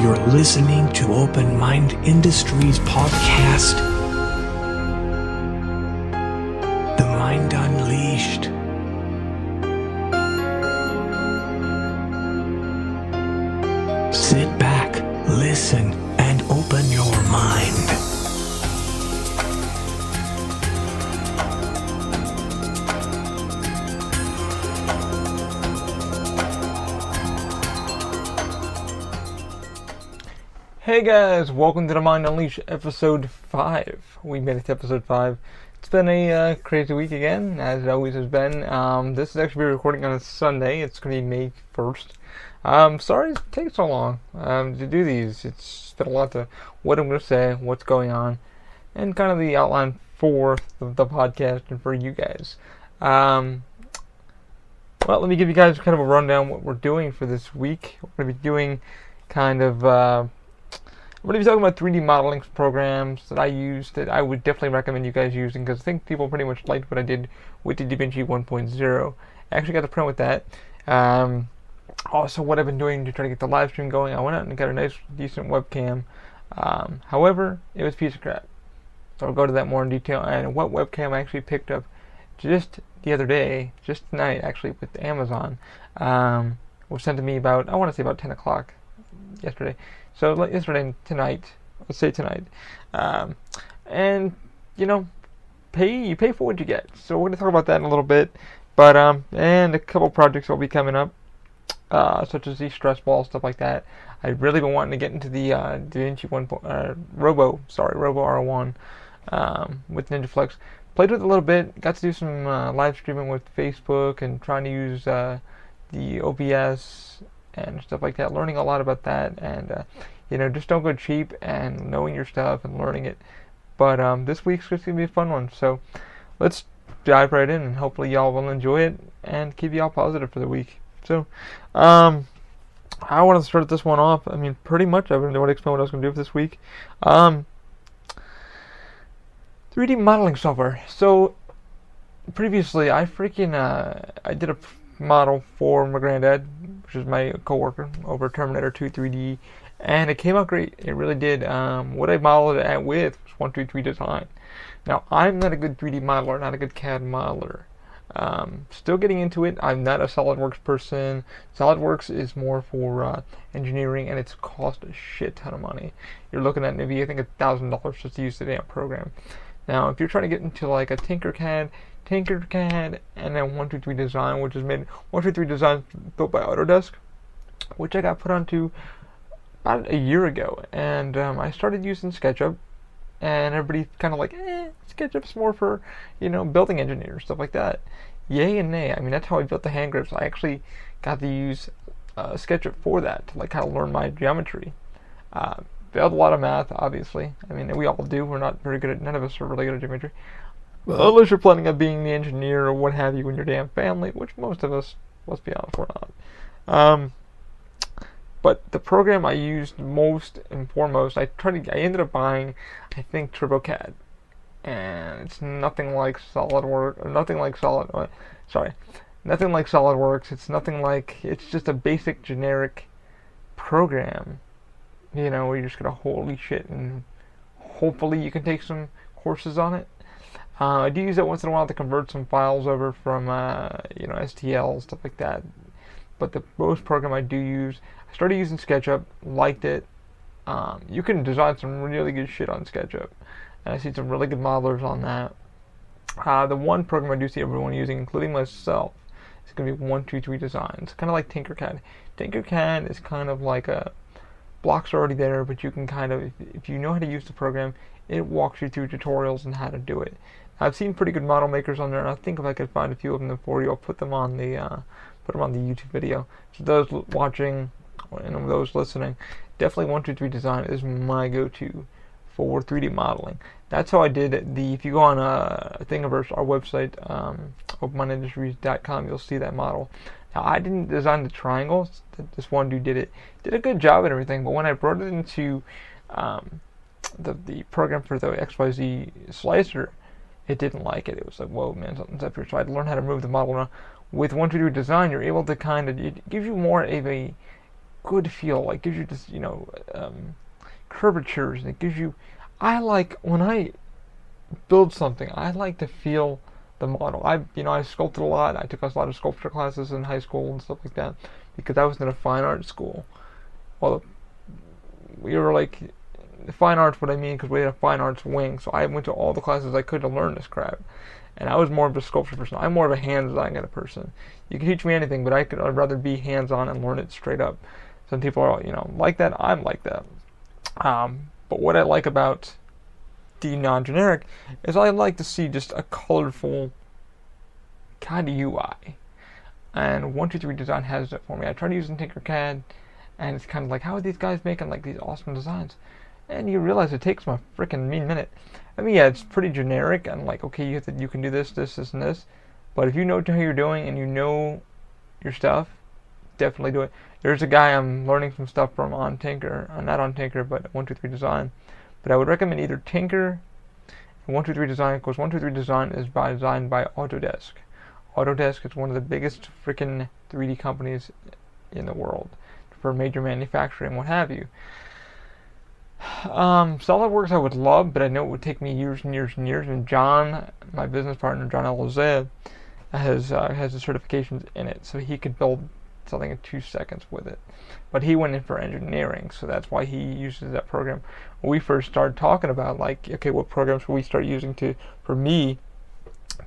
You're listening to Open Mind Industries podcast, The Mind Unleashed. Sit back, listen, and open your mind. Hey guys, welcome to the Mind Unleashed episode 5. We made it to episode 5. It's been a crazy week again, as it always has been. This is actually recording on a Sunday. It's going to be May 1st. Sorry it takes so long to do these. It's been a lot to what I'm going to say, what's going on, and kind of the outline for the podcast and for you guys. Well, let me give you guys kind of a rundown what we're doing for this week. We're going to be doing kind of... we're going to be talking about 3D modeling programs that I use that I would definitely recommend you guys using, because I think people pretty much liked what I did with the DaVinci 1.0. I actually got to print with that. Also, what I've been doing to try to get the live stream going, I went out and got a nice, decent webcam. However, it was a piece of crap. So I'll go to that more in detail. And what webcam I actually picked up just the other day, just tonight actually, with Amazon, was sent to me about, I want to say about 10 o'clock yesterday. So like yesterday, tonight, let's say tonight, and you know, you pay for what you get. So we're gonna talk about that in a little bit, but and a couple projects will be coming up, such as the stress ball, stuff like that. I've really been wanting to get into the DaVinci Robo R1 with NinjaFlex. Played with it a little bit. Got to do some live streaming with Facebook and trying to use the OBS and stuff like that, learning a lot about that, and just don't go cheap and knowing your stuff and learning it. But this week's just gonna be a fun one, so let's dive right in, and hopefully y'all will enjoy it and keep y'all positive for the week. So I want to start this one off. I mean, pretty much I've already explained what I was gonna do for this week. 3D modeling software. So previously I did a model for my granddad, which is my coworker, over Terminator 2 3D, and it came out great. It really did. What I modeled it with was 123 Design. Now, I'm not a good 3D modeler, not a good CAD modeler. Still getting into it. I'm not a SolidWorks person. SolidWorks is more for engineering, and it's cost a shit ton of money. You're looking at maybe, I think, $1,000 just to use the damn program. Now, if you're trying to get into like a Tinkercad, and then 123 Design, which is made 123 Design built by Autodesk, which I got put onto about a year ago, and I started using SketchUp, and everybody kind of like, SketchUp's more for building engineers, stuff like that. Yay and nay. I mean, that's how I built the hand grips. I actually got to use SketchUp for that, to like kind of learn my geometry. Failed a lot of math, obviously. I mean, we all do. We're not very good at. None of us are really good at geometry. Well, unless you're planning on being the engineer or what have you in your damn family, which most of us, let's be honest, we're not. But the program I used most and foremost, I ended up buying, I think, TurboCAD, and it's nothing like SolidWorks, or nothing like SolidWorks. It's just a basic generic program, where you're just gonna holy shit, and hopefully you can take some courses on it. I do use it once in a while to convert some files over from, STL, stuff like that. But the most program I do use, I started using SketchUp, liked it. You can design some really good shit on SketchUp, and I see some really good modelers on that. The one program I do see everyone using, including myself, is going to be 123 Design. It's kind of like Tinkercad. Tinkercad is kind of like blocks are already there, but you can kind of, if you know how to use the program, it walks you through tutorials on how to do it. I've seen pretty good model makers on there, and I think if I could find a few of them for you, I'll put them on the YouTube video. So those watching and those listening, definitely 123 Design is my go-to for 3D modeling. That's how I did it. If you go on Thingiverse, our website, openmindindustries.com, you'll see that model. Now, I didn't design the triangles. This one dude did it. Did a good job and everything, but when I brought it into the program for the XYZ slicer, it didn't like it. It was like, whoa, man, something's up here. So I had to learn how to move the model. Now, with 123 Design, you're able to it gives you more of a good feel. Like gives you this, curvatures, and it gives you. I like when I build something. I like to feel the model. I sculpted a lot. I took a lot of sculpture classes in high school and stuff like that because I was in a fine arts school. Well, we were like fine arts. What I mean, because we had a fine arts wing, so I went to all the classes I could to learn this crap. And I was more of a sculpture person. I'm more of a hands-on kind of person. You can teach me anything, but I'd rather be hands-on and learn it straight up. Some people are, like that. I'm like that. But what I like about the non-generic is I like to see just a colorful kind of UI. And 123 Design has it for me. I tried using Tinkercad, and it's kind of like, how are these guys making like these awesome designs? And you realize it takes them a freaking mean minute. I mean, yeah, it's pretty generic, and like, okay, you can do this, this, this, and this. But if you know how you're doing and you know your stuff, definitely do it. There's a guy I'm learning some stuff from on Tinker, not on Tinker, but 123 Design. But I would recommend either Tinker and 123 Design, because 123 Design is designed by Autodesk. Autodesk is one of the biggest freaking 3D companies in the world for major manufacturing, what have you. SolidWorks I would love, but I know it would take me years and years and years. And John, my business partner, John Elizea, has the certifications in it, so he could build something in 2 seconds with it. But he went in for engineering, so that's why he uses that program. When we first started talking about, like, okay, what programs will we start using for me,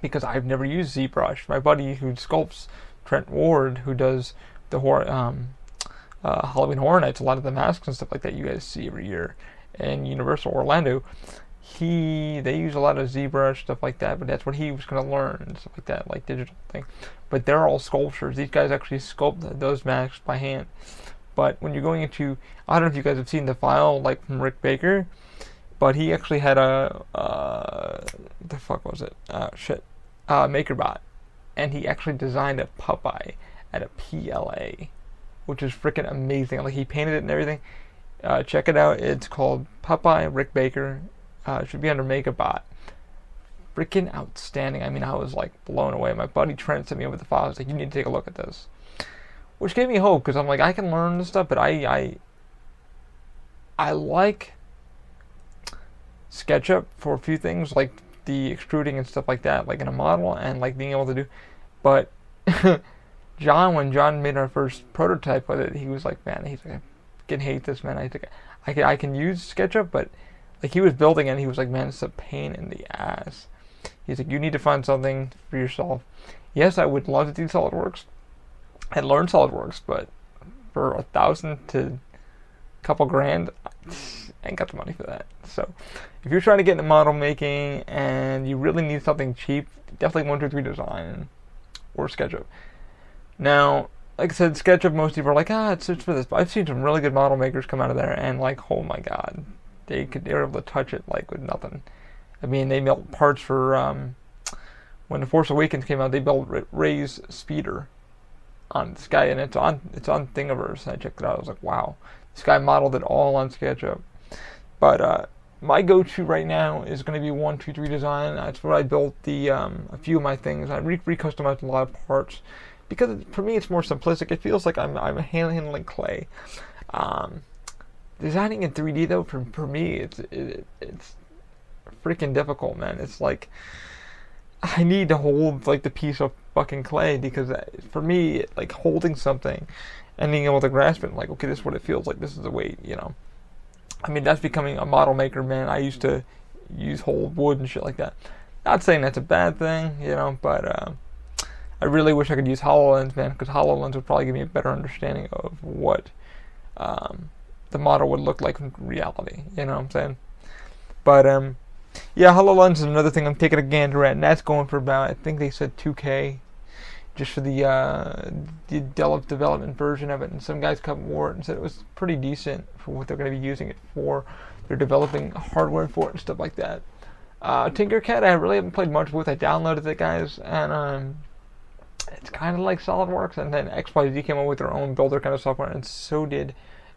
because I've never used ZBrush. My buddy who sculpts, Trent Ward, who does the Halloween Horror Nights, a lot of the masks and stuff like that you guys see every year in Universal Orlando, they use a lot of ZBrush, stuff like that, but that's what he was going to learn and stuff like that, like digital thing. But they're all sculptures. These guys actually sculpt those masks by hand. But when you're going into, I don't know if you guys have seen the file, like from Rick Baker, but he actually had the fuck was it? MakerBot. And he actually designed a Popeye at a PLA, which is freaking amazing. Like, he painted it and everything. Check it out. It's called Popeye Rick Baker. It should be under MakerBot. Freaking outstanding. I mean, I was like blown away. My buddy Trent sent me over the file. I was like, you need to take a look at this. Which gave me hope, because I'm like, I can learn this stuff, but I like SketchUp for a few things, like the extruding and stuff like that, like in a model, and like being able to do. But when John made our first prototype with it, he was like, man, he's like, I can hate this, man. I can use SketchUp, but like, he was building it, and he was like, man, it's a pain in the ass. He's like, you need to find something for yourself. Yes, I would love to do SolidWorks and learn SolidWorks, but for $1,000 to a couple grand, I ain't got the money for that. So if you're trying to get into model making and you really need something cheap, definitely 123 Design or SketchUp. Now, like I said, SketchUp, most people are like, it's for this. But I've seen some really good model makers come out of there, and like, oh my god, they were able to touch it like with nothing. I mean, they built parts for when The Force Awakens came out. They built Rey's speeder on this guy, and it's on Thingiverse. And I checked it out. I was like, wow, this guy modeled it all on SketchUp. But my go-to right now is going to be 123 Design. That's where I built a few of my things. I re-customized a lot of parts because for me it's more simplistic. It feels like I'm handling clay. Designing in 3D though, for me, it's freaking difficult, man. It's like I need to hold like the piece of fucking clay, because for me, like, holding something and being able to grasp it, like, okay, this is what it feels like. This is the weight, I mean, that's becoming a model maker, man. I used to use whole wood and shit like that. Not saying that's a bad thing, but I really wish I could use HoloLens, man, because HoloLens would probably give me a better understanding of what the model would look like in reality. You know what I'm saying? But yeah, HoloLens is another thing I'm taking a gander at, and that's going for about, I think they said $2K, just for the development version of it. And some guys come more and said it was pretty decent for what they're going to be using it for. They're developing hardware for it and stuff like that. Tinkercad, I really haven't played much with. I downloaded it, guys, and it's kind of like SolidWorks. And then XYZ came up with their own builder kind of software, and so did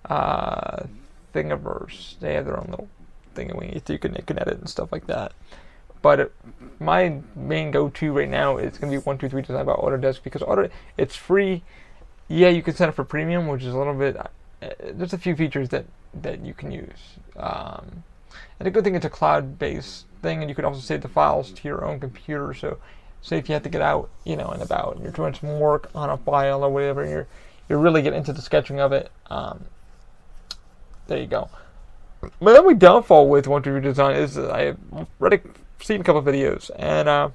Thingiverse. They have their own little thingy you can edit and stuff like that. But my main go-to right now is going to be 123 Design by Autodesk, because it's free. Yeah, you can sign up for premium, which is a little bit there's a few features that you can use. And the good thing, it's a cloud-based thing, and you can also save the files to your own computer. So, say if you have to get out, and about, and you're doing some work on a file or whatever, and you're really getting into the sketching of it. There you go. My only downfall with 123 Design is that I've seen a couple of videos, and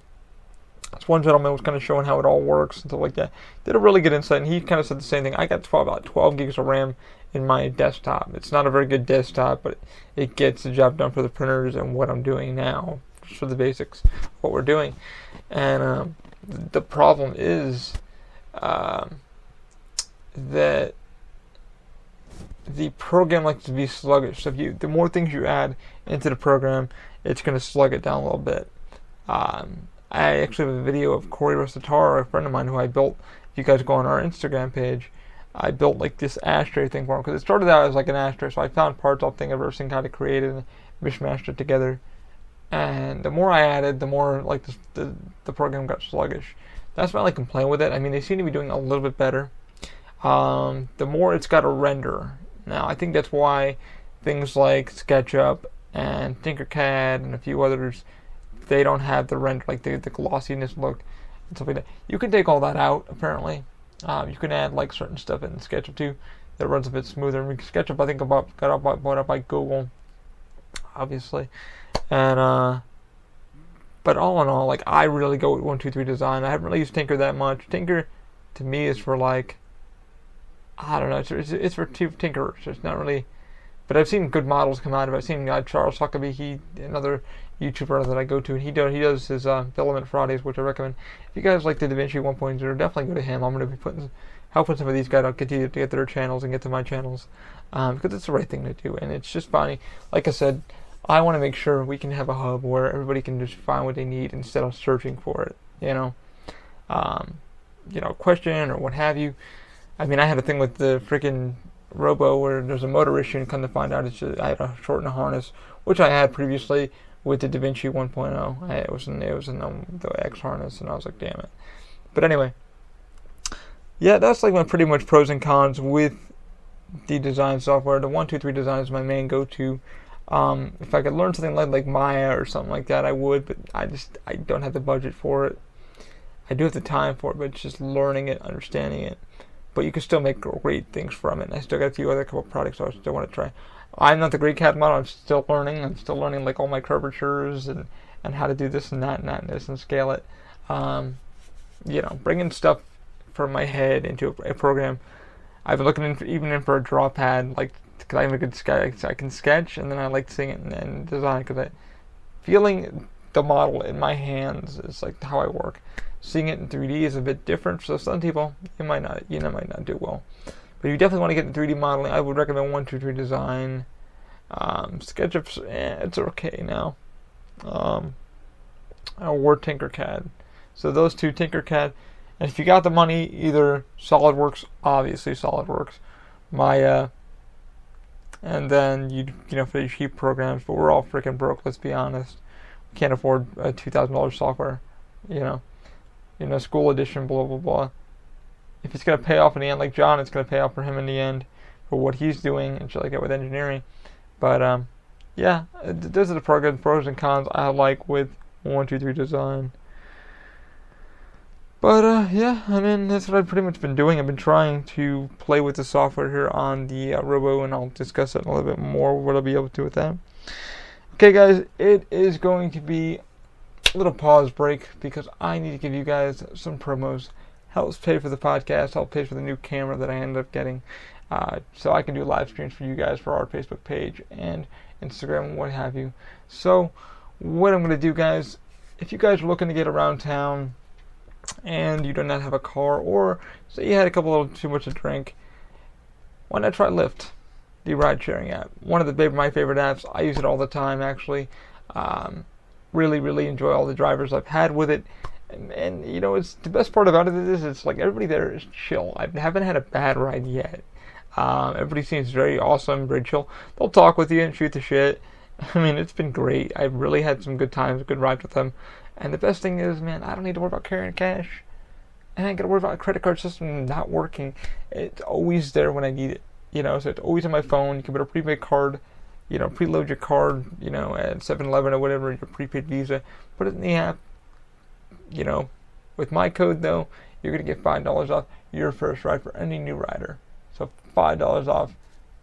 this one gentleman was kind of showing how it all works and stuff like that. Did a really good insight, and he kind of said the same thing. I got about 12 gigs of RAM in my desktop. It's not a very good desktop, but it gets the job done for the printers and what I'm doing now, just for the basics of what we're doing. And the problem is that the program likes to be sluggish. So the more things you add into the program, it's going to slug it down a little bit. I actually have a video of Corey Restatar, a friend of mine who I built. If you guys go on our Instagram page, I built like this ashtray thing for him, because it started out as like an ashtray. So I found parts off thing I've ever seen, kind of created and mishmashed it together. And the more I added, the more like the program got sluggish. That's my only complaint with it. I mean, they seem to be doing a little bit better. The more it's got to render. Now, I think that's why things like SketchUp and Tinkercad and a few others, they don't have the render, like the glossiness look and stuff like that. You can take all that out, apparently. You can add like certain stuff in SketchUp too that runs a bit smoother. I mean, SketchUp, I think, got bought up by Google, obviously. And but all in all, like, I really go with 123 Design. I haven't really used Tinker that much. Tinker, to me, is for like, I don't know, it's for tinkerers. It's not really, but I've seen good models come out of it. I've seen Charles Huckabee, another YouTuber that I go to, and he does his Filament Fridays, which I recommend. If you guys like the DaVinci 1.0, definitely go to him. I'm going to be helping some of these guys out to get their channels and get to my channels, because it's the right thing to do, and it's just funny. Like I said, I want to make sure we can have a hub where everybody can just find what they need instead of searching for it. Question or what have you. I mean, I had a thing with the freaking Robo where there's a motor issue, and come to find out I had to shorten the harness, which I had previously with the DaVinci 1.0. It was in the X harness, and I was like, damn it. But anyway, yeah, that's like my pretty much pros and cons with the design software. The 123 Design is my main go-to. If I could learn something like Maya or something like that, I would, but I don't have the budget for it. I do have the time for it, but it's just learning it, understanding it. But you can still make great things from it. And I still got a few other couple products I still want to try. I'm not the great CAD model. I'm still learning. Like all my curvatures and how to do this and that and this and scale it. Bringing stuff from my head into a program. I've been looking for a draw pad, like, because I'm a good sketch. I can sketch, and then I like seeing it and design, because feeling the model in my hands is like how I work. Seeing it in 3D is a bit different, so some people might not do well. But if you definitely want to get into 3D modeling, I would recommend 123 Design. SketchUp, it's okay now. Or Tinkercad. So those two, Tinkercad. And if you got the money, either SolidWorks, obviously SolidWorks, Maya, and then for these cheap programs. But we're all freaking broke. Let's be honest. We can't afford a $2,000 software. School edition, blah, blah, blah. If it's going to pay off in the end, like John, it's going to pay off for him in the end for what he's doing and shit like that with engineering. But, yeah, those are the pros and cons I like with 123 Design. But, yeah, I mean, that's what I've pretty much been doing. I've been trying to play with the software here on the Robo, and I'll discuss it a little bit more, what I'll be able to do with that. Okay, guys, it is going to be little pause break because I need to give you guys some promos. Helps pay for the podcast, helps pay for the new camera that I ended up getting, so I can do live streams for you guys for our Facebook page and Instagram and what have you. So what I'm going to do, guys, if you guys are looking to get around town and you do not have a car, or say you had a little too much to drink, why not try Lyft, the ride sharing app? One of my favorite apps. I use it all the time, actually. Really, really enjoy all the drivers I've had with it. And it's the best part about it is it's like everybody there is chill. I haven't had a bad ride yet. Everybody seems very awesome, very chill. They'll talk with you and shoot the shit. I mean, it's been great. I've really had some good times, good rides with them. And the best thing is, man, I don't need to worry about carrying cash. And I ain't got to worry about a credit card system not working. It's always there when I need it. So it's always on my phone. You can put a prepaid card, preload your card, at 7-Eleven or whatever, your prepaid Visa, put it in the app. With my code though, you're gonna get $5 off your first ride for any new rider. So $5 off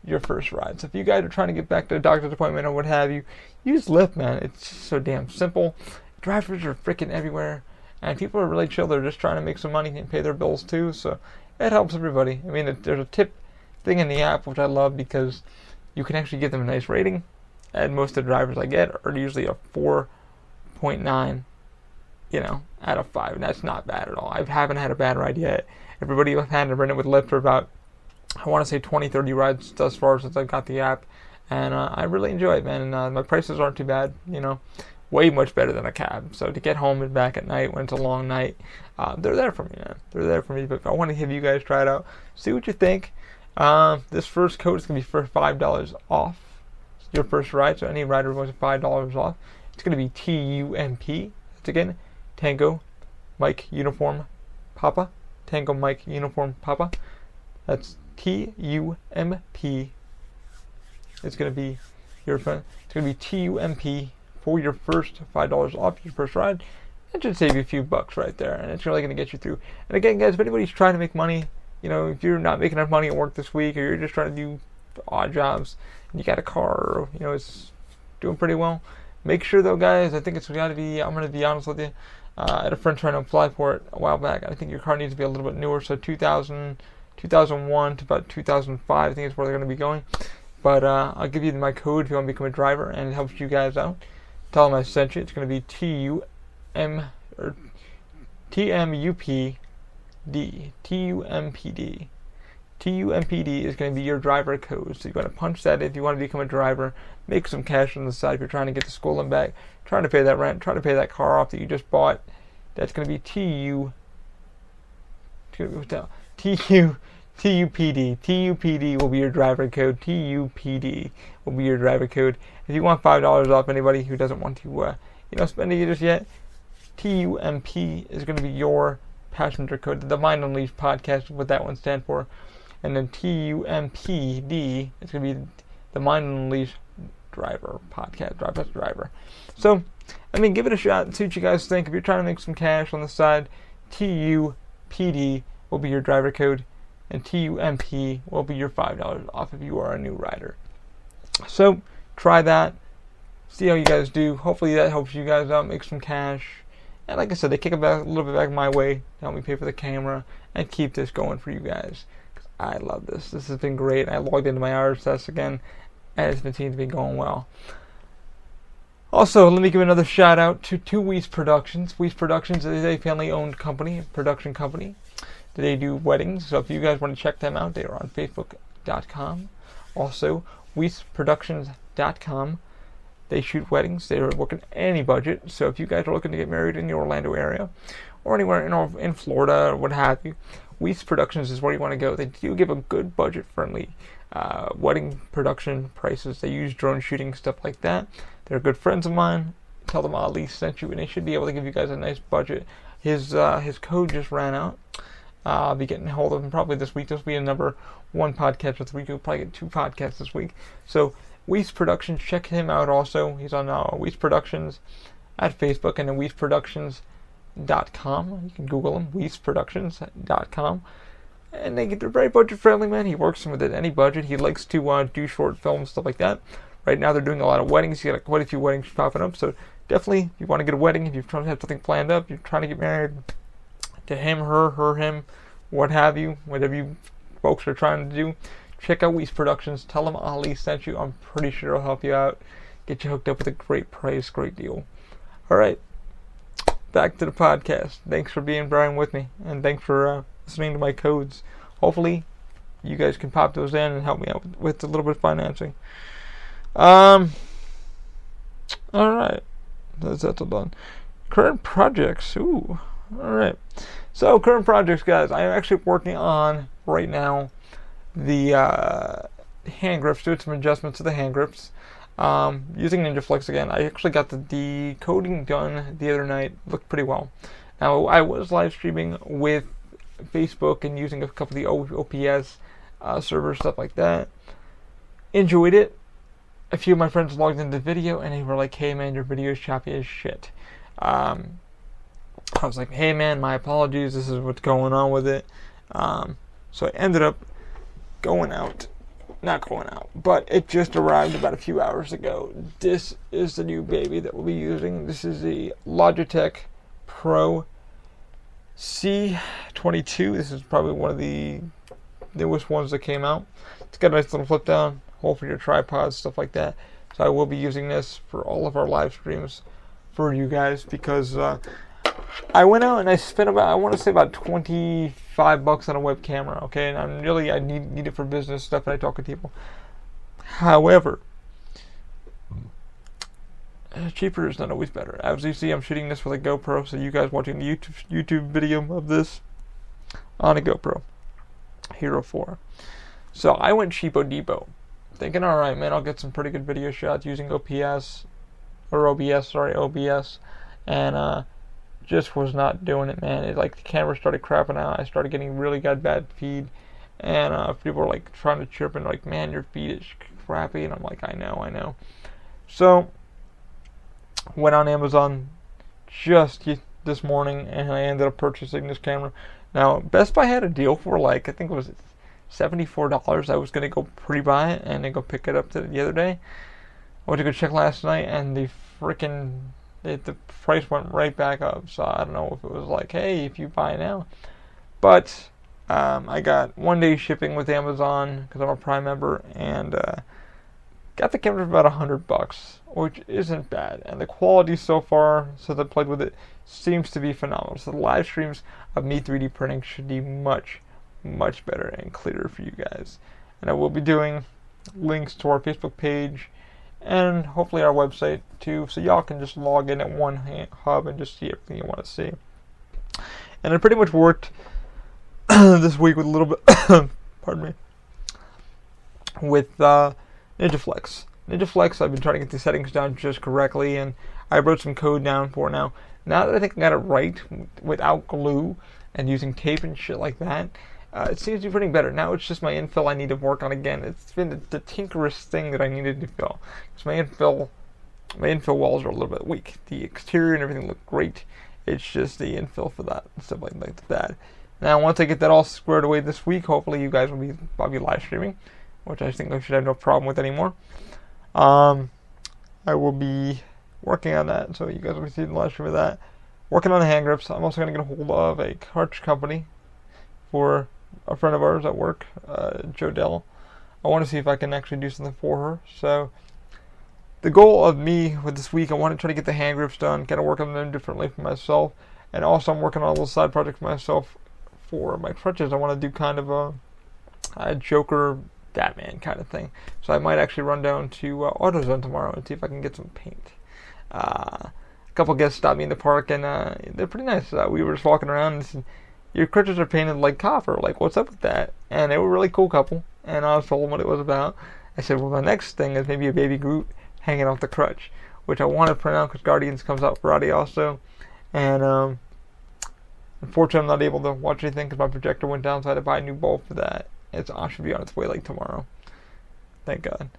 your first ride. So if you guys are trying to get back to a doctor's appointment or what have you, use Lyft, man. It's just so damn simple. Drivers are freaking everywhere, and people are really chill. They're just trying to make some money and pay their bills too. So it helps everybody. I mean, there's a tip thing in the app which I love because you can actually give them a nice rating. And most of the drivers I get are usually a 4.9. Out of 5, and that's not bad at all. I haven't had a bad ride yet. Everybody I've had to run it with Lyft for about, I want to say 20-30 rides thus far since I've got the app, and I really enjoy it, man. And my prices aren't too bad, way much better than a cab. So to get home and back at night when it's a long night, they're there for me, man. They're there for me. But I want to have you guys try it out, see what you think. This first code is going to be for $5 off your first ride. So any rider wants $5 off. It's going to be TUMP. It's again Tango Mike Uniform Papa. Tango Mike Uniform Papa. That's TUMP. It's going to be your phone. It's going to be TUMP for your first $5 off your first ride. That should save you a few bucks right there, and it's really going to get you through. And again, guys, if anybody's trying to make money, if you're not making enough money at work this week, or you're just trying to do odd jobs, and you got a car, or it's doing pretty well, make sure though, guys. I think it's got to be. I'm going to be honest with you. I had a friend trying to apply for it a while back. I think your car needs to be a little bit newer, so 2001 to about 2005, I think is where they're going to be going. But I'll give you my code if you want to become a driver, and it helps you guys out. Tell them I sent you. It's going to be TMUPD. TUMPD. TUMPD is going to be your driver code. So you're going to punch that in if you want to become a driver, make some cash on the side if you're trying to get to school and back, trying to pay that rent, trying to pay that car off that you just bought. That's going to be TUPD. TUPD will be your driver code. TUPD will be your driver code. If you want $5 off, anybody who doesn't want to, spend it just yet, TUMP is going to be your passenger code. The Mind Unleashed podcast is what that one stands for. And then TUMPD is going to be the Mind Unleashed Driver podcast, driver. So, give it a shot and see what you guys think. If you're trying to make some cash on the side, TUPD will be your driver code, and TUMP will be your $5 off if you are a new rider. So, try that. See how you guys do. Hopefully that helps you guys out, make some cash. And like I said, they kick it back a little bit back my way to help me pay for the camera and keep this going for you guys. Because I love this. This has been great. I logged into my RSS again, and it's been seeming to be going well. Also, let me give another shout out to Weiss Productions. Weiss Productions is a family-owned production company. They do weddings. So if you guys want to check them out, they are on Facebook.com. Also, WeissProductions.com. They shoot weddings. They're working any budget. So if you guys are looking to get married in the Orlando area or anywhere in Florida or what have you, Weiss Productions is where you want to go. They do give a good budget-friendly wedding production prices. They use drone shooting, stuff like that. They're good friends of mine. Tell them Ali sent you, and they should be able to give you guys a nice budget. His code just ran out. I'll be getting a hold of him probably this week. This will be a number 1 podcast this week. You'll probably get 2 podcasts this week. So Weiss Productions, check him out also. He's on Weiss Productions at Facebook and then WeissProductions.com. You can Google him, WeissProductions.com. And they're very budget friendly, man. He works with any budget. He likes to do short films, stuff like that. Right now they're doing a lot of weddings. You got quite a few weddings popping up. So definitely, if you want to get a wedding, if you're trying to have something planned up, you're trying to get married to him, her, him, what have you, whatever you folks are trying to do, check out Weiss Productions. Tell them Ali sent you. I'm pretty sure it'll help you out. Get you hooked up with a great price, great deal. All right, back to the podcast. Thanks for being Brian with me, and thanks for listening to my codes. Hopefully, you guys can pop those in and help me out with a little bit of financing. All right, that's all done. Current projects. Ooh. All right. So current projects, guys. I am actually working on right now the hand grips, doing some adjustments to the hand grips, using NinjaFlex again. I actually got the decoding done the other night. Looked pretty well. Now I was live streaming with Facebook and using a couple of the OPS servers, stuff like that. Enjoyed it. A few of my friends logged into the video and they were like, hey man, your video is choppy as shit. I was like, hey man, my apologies, this is what's going on with it. So I ended up not going out, but it just arrived about a few hours ago. This is the new baby that we'll be using. This is the Logitech Pro C22. This is probably one of the newest ones that came out. It's got a nice little flip down hole for your tripods, stuff like that. So I will be using this for all of our live streams for you guys, because I went out and I spent about, I want to say about $25 on a web camera, okay? And I need it for business stuff and I talk to people. However, cheaper is not always better. As you see, I'm shooting this with a GoPro, so you guys watching the YouTube video of this on a GoPro Hero 4. So I went cheapo depot, thinking, alright man, I'll get some pretty good video shots using OBS, and just was not doing it, man. It, like, the camera started crapping out. I started getting really bad feed, and people were like trying to chirp and like, man, your feed is crappy, and I'm like, I know. So went on Amazon just this morning, and I ended up purchasing this camera. Now Best Buy had a deal for like, I think it was $74. I was gonna go pre-buy it and then go pick it up the other day. I went to go check last night, and the price went right back up. So I don't know if it was like, hey, if you buy now. But I got 1 day shipping with Amazon because I'm a Prime member, and got the camera for about $100, which isn't bad. And the quality so far, since I played with it, seems to be phenomenal. So the live streams of me 3D printing should be much better and clearer for you guys. And I will be doing links to our Facebook page and hopefully our website too, so y'all can just log in at one hub and just see everything you want to see. And I pretty much worked this week with a little bit, pardon me, with NinjaFlex. NinjaFlex, I've been trying to get the settings down just correctly, and I wrote some code down for it now. Now that I think I got it right without glue and using tape and shit like that, it seems to be pretty better. Now it's just my infill I need to work on again. It's been the tinkerest thing that I needed to fill. Because my infill walls are a little bit weak. The exterior and everything look great. It's just the infill for that and stuff like that. Now once I get that all squared away this week, hopefully you guys will be probably live streaming, which I think I should have no problem with anymore. I will be working on that, so you guys will be seeing the live stream of that. Working on the hand grips. I'm also going to get a hold of a cartridge company for a friend of ours at work, Jodelle. I want to see if I can actually do something for her. So the goal of me with this week, I want to try to get the hand grips done, kind of work on them differently for myself, and also I'm working on a little side project for myself for my crutches. I want to do kind of a Joker Batman kind of thing. So I might actually run down to AutoZone tomorrow and see if I can get some paint. A couple guests stopped me in the park, and they're pretty nice. We were just walking around and said, your crutches are painted like copper. Like, what's up with that? And they were a really cool couple, and I was told them what it was about. I said, well, my next thing is maybe a baby Groot hanging off the crutch, which I want to print out because Guardians comes out Friday also. And unfortunately, I'm not able to watch anything because my projector went down, so I had to buy a new bulb for that. It should be on its way like tomorrow. Thank God.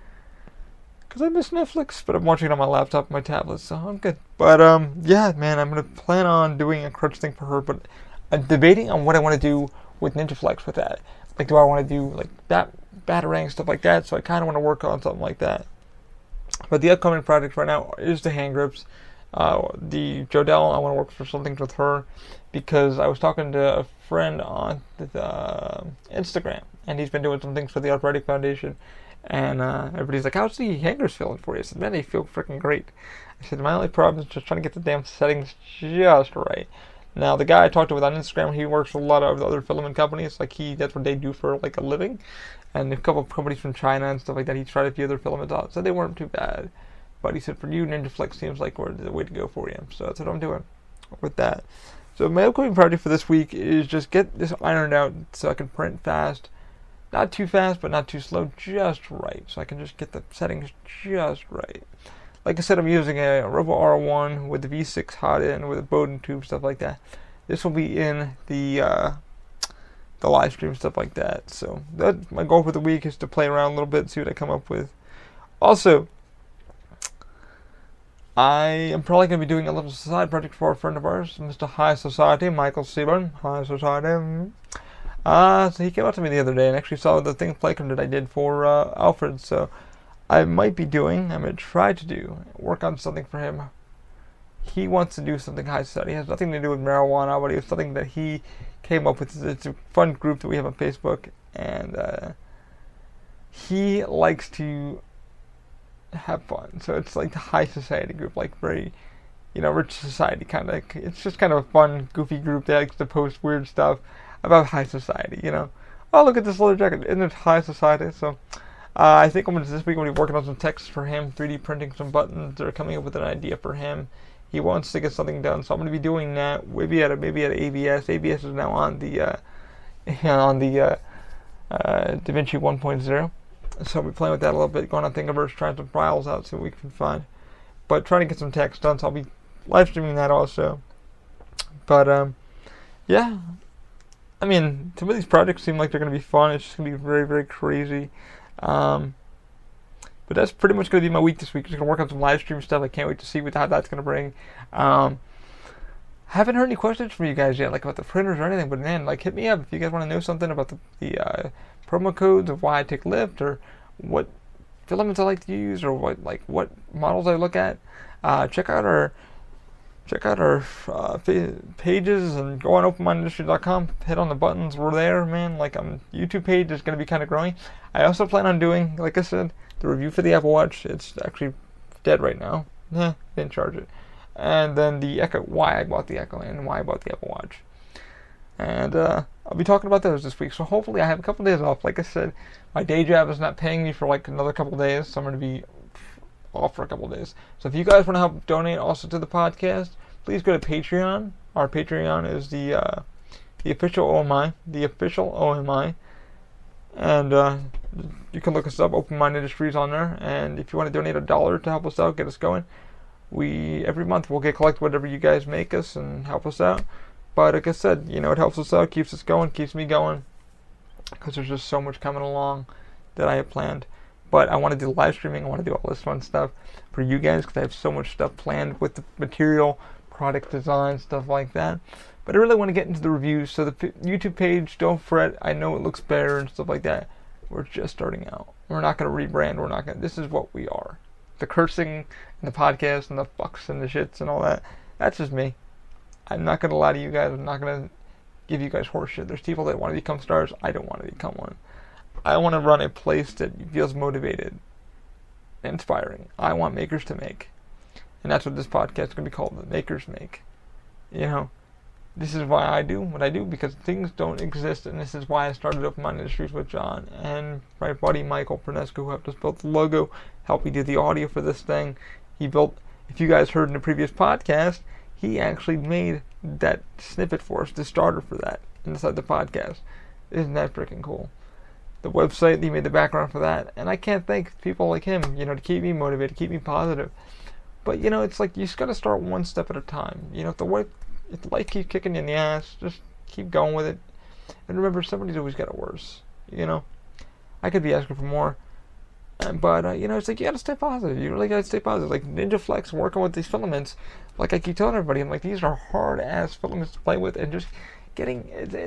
Because I miss Netflix, but I'm watching it on my laptop and my tablet, so I'm good. But yeah, man, I'm going to plan on doing a crutch thing for her, but I'm debating on what I want to do with NinjaFlex with that. Like, do I want to do like that batarang, stuff like that? So I kind of want to work on something like that. But the upcoming project right now is the hand grips. The Jodelle, I want to work for some things with her because I was talking to a friend on the Instagram, and he's been doing some things for the Arthritic Foundation. And everybody's like, how's the hand grips feeling for you? I said, man, they feel freaking great. I said, my only problem is just trying to get the damn settings just right. Now, the guy I talked to with on Instagram, he works with a lot of other filament companies. Like, that's what they do for, like, a living. And a couple of companies from China and stuff like that, he tried a few other filaments out, so they weren't too bad. But he said, for you, NinjaFlex seems like the way to go for you. So that's what I'm doing with that. So my upcoming project for this week is just get this ironed out so I can print fast. Not too fast, but not too slow, just right. So I can just get the settings just right. Like I said, I'm using a Robo R1 with the V6 hot in, with a Bowden tube, stuff like that. This will be in the the live stream, stuff like that. So that's my goal for the week, is to play around a little bit, see what I come up with. Also, I am probably going to be doing a little side project for a friend of ours, Mr. High Society, Michael Seaburn. High Society. So he came up to me the other day and actually saw the thing playground that I did for Alfred. So I might be doing, I'm going to try to do, work on something for him. He wants to do something high society. It has nothing to do with marijuana, but it's something that he came up with. It's a fun group that we have on Facebook, and he likes to have fun. So it's like the high society group, like very, rich society kind of. It's just kind of a fun, goofy group that likes to post weird stuff about high society. Oh, look at this leather jacket, isn't it high society? So I think this week I'm going to be working on some text for him, 3D printing some buttons, or coming up with an idea for him. He wants to get something done, so I'm going to be doing that. Maybe at ABS. ABS is now on the DaVinci 1.0. So I'll be playing with that a little bit, going on Thingiverse, trying some files out, see what we can find. But trying to get some text done, so I'll be live streaming that also. But yeah, I mean, some of these projects seem like they're going to be fun. It's just going to be very, very crazy. But that's pretty much going to be my week this week. Just going to work on some live stream stuff. I can't wait to see what that's going to bring. Haven't heard any questions from you guys yet, like about the printers or anything. But man, like, hit me up if you guys want to know something about the promo codes of why I take lift, or what filaments I like to use, or what models I look at. Check out our pages and go on openmindindustry.com. Hit on the buttons. We're there, man. Like, YouTube page is going to be kind of growing. I also plan on doing, like I said, the review for the Apple Watch. It's actually dead right now. Didn't charge it. And then the Echo, why I bought the Echo and why I bought the Apple Watch. And I'll be talking about those this week. So hopefully I have a couple days off. Like I said, my day job is not paying me for like another couple days, so I'm going to be off for a couple days. So if you guys want to help donate also to the podcast, please go to Patreon. Our Patreon is the official OMI. The official OMI. And you can look us up, Open Mind Industries, on there. And if you want to donate $1 to help us out, get us going, every month we'll collect whatever you guys make us and help us out. But like I said, it helps us out, keeps us going, keeps me going, because there's just so much coming along that I have planned. But I want to do live streaming. I want to do all this fun stuff for you guys, because I have so much stuff planned with the material, product design, stuff like that. But I really want to get into the reviews. So the YouTube page, don't fret. I know it looks better and stuff like that. We're just starting out. We're not going to rebrand. This is what we are. The cursing and the podcast and the fucks and the shits and all that, that's just me. I'm not going to lie to you guys. I'm not going to give you guys horse shit. There's people that want to become stars. I don't want to become one. I want to run a place that feels motivated, inspiring. I want makers to make. And that's what this podcast is going to be called, The Makers Make. This is why I do what I do, because things don't exist, and this is why I started Open Mind Industries with John and my buddy Michael Pernesco, who helped us build the logo, helped me do the audio for this thing. He built, if you guys heard in the previous podcast, he actually made that snippet for us, the starter for that, inside the podcast. Isn't that freaking cool? The website, he made the background for that, and I can't thank people like him, to keep me motivated, to keep me positive. But, it's like, you just got to start one step at a time. If life keeps kicking you in the ass, just keep going with it. And remember, somebody's always got it worse. I could be asking for more. But, it's like, you got to stay positive. You really got to stay positive. Like, Ninja Flex, working with these filaments, like I keep telling everybody, I'm like, these are hard-ass filaments to play with, and just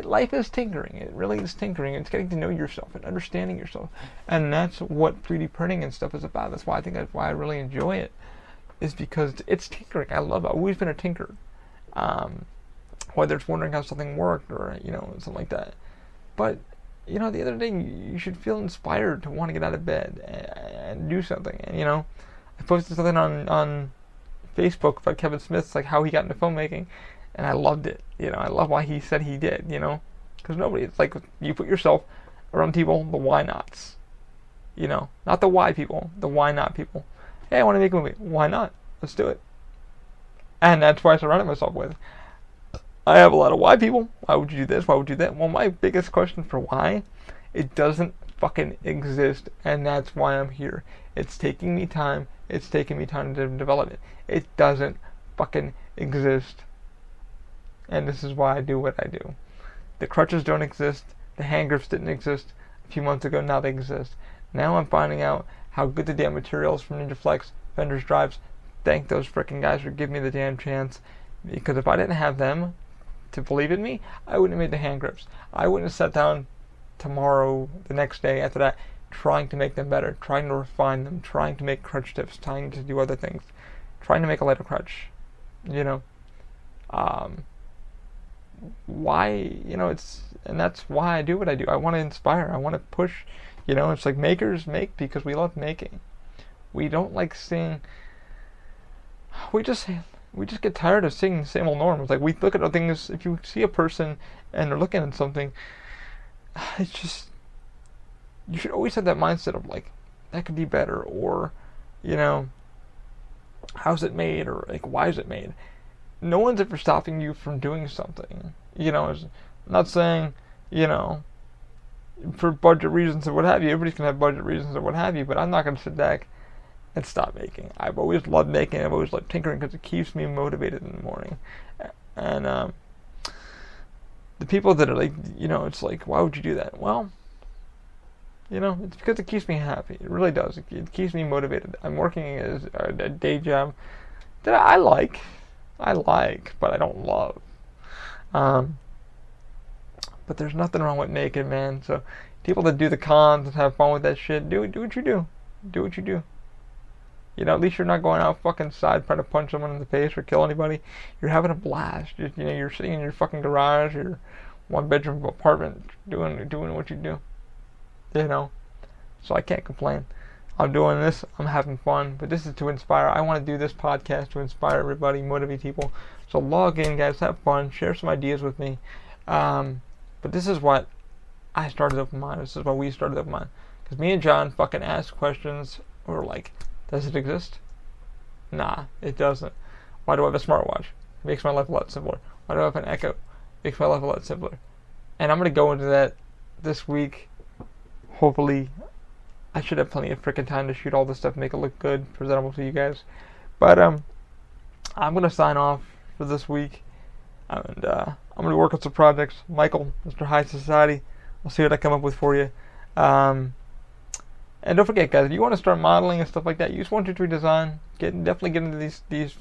life is tinkering. It really is tinkering. It's getting to know yourself and understanding yourself. And that's what 3D printing and stuff is about. That's why I really enjoy it, is because it's tinkering. I love it. I've always been a tinker. Whether it's wondering how something worked or, something like that. But, the other day, you should feel inspired to want to get out of bed and do something. And, I posted something on Facebook about Kevin Smith's, like, how he got into filmmaking, and I loved it. I love why he said he did, because nobody, it's like, you put yourself around people, the why nots. Not the why people, the why not people. Hey, I want to make a movie. Why not? Let's do it. And that's why I surrounded myself with. I have a lot of why people. Why would you do this? Why would you do that? Well, my biggest question for why, it doesn't fucking exist, and that's why I'm here. It's taking me time. It's taking me time to develop it. It doesn't fucking exist. And this is why I do what I do. The crutches don't exist. The hand grips didn't exist a few months ago, now they exist. Now I'm finding out how good the damn materials from Ninja Flex, Fender's drives. Thank those frickin' guys for giving me the damn chance. Because if I didn't have them to believe in me, I wouldn't have made the hand grips. I wouldn't have sat down tomorrow, the next day after that, trying to make them better, trying to refine them, trying to make crutch tips, trying to do other things, trying to make a lighter crutch. You know, why? You know, and that's why I do what I do. I want to inspire. I want to push. You know, it's like makers make because we love making. We don't like seeing. We just get tired of seeing the same old norms. Like we look at things. If you see a person and they're looking at something, it's just, you should always have that mindset of like, that could be better, or, you know, how's it made, or like, why is it made? No one's ever stopping you from doing something. You know, I'm not saying, you know, for budget reasons or what have you. Everybody's gonna have budget reasons or what have you, but I'm not gonna sit back and stop making. I've always loved making. I've always loved tinkering because it keeps me motivated in the morning. And the people that are like, you know, it's like, why would you do that? Well, you know, it's because it keeps me happy. It really does. It keeps me motivated. I'm working as a day job that I like, but I don't love. But there's nothing wrong with making, man. So people that do the cons and have fun with that shit, do what you do. Do what you do. You know, at least you're not going out fucking side trying to punch someone in the face or kill anybody. You're having a blast. You know, you're sitting in your fucking garage, your one-bedroom apartment, doing what you do. You know, so I can't complain. I'm doing this. I'm having fun, but this is to inspire. I want to do this podcast to inspire everybody, motivate people. So log in, guys. Have fun. Share some ideas with me. But this is what I started up in mine. This is what we started up in mine. Because me and John fucking asked questions. We were like, does it exist? Nah, it doesn't. Why do I have a smartwatch? It makes my life a lot simpler. Why do I have an Echo? It makes my life a lot simpler. And I'm going to go into that this week. Hopefully, I should have plenty of freaking time to shoot all this stuff, make it look good, presentable to you guys. But I'm going to sign off for this week. And I'm going to work on some projects. Michael, Mr. High Society. I'll see what I come up with for you. And don't forget, guys, if you want to start modeling and stuff like that, use 123 Design. Definitely get into these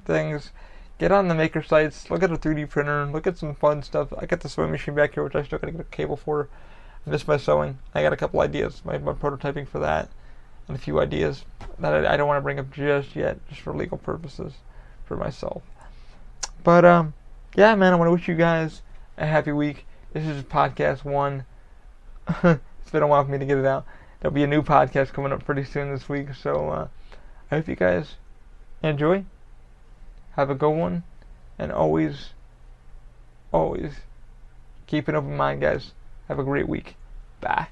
things. Get on the maker sites. Look at a 3D printer. Look at some fun stuff. I got the sewing machine back here, which I still got to get a cable for. I miss my sewing. I got a couple ideas. My prototyping for that, and a few ideas that I don't want to bring up just yet, just for legal purposes, for myself. But yeah, man, I want to wish you guys a happy week. This is podcast 1. It's been a while for me to get it out. There'll be a new podcast coming up pretty soon this week, so I hope you guys enjoy. Have a good one, and always keep an open mind, guys. Have a great week. Bye.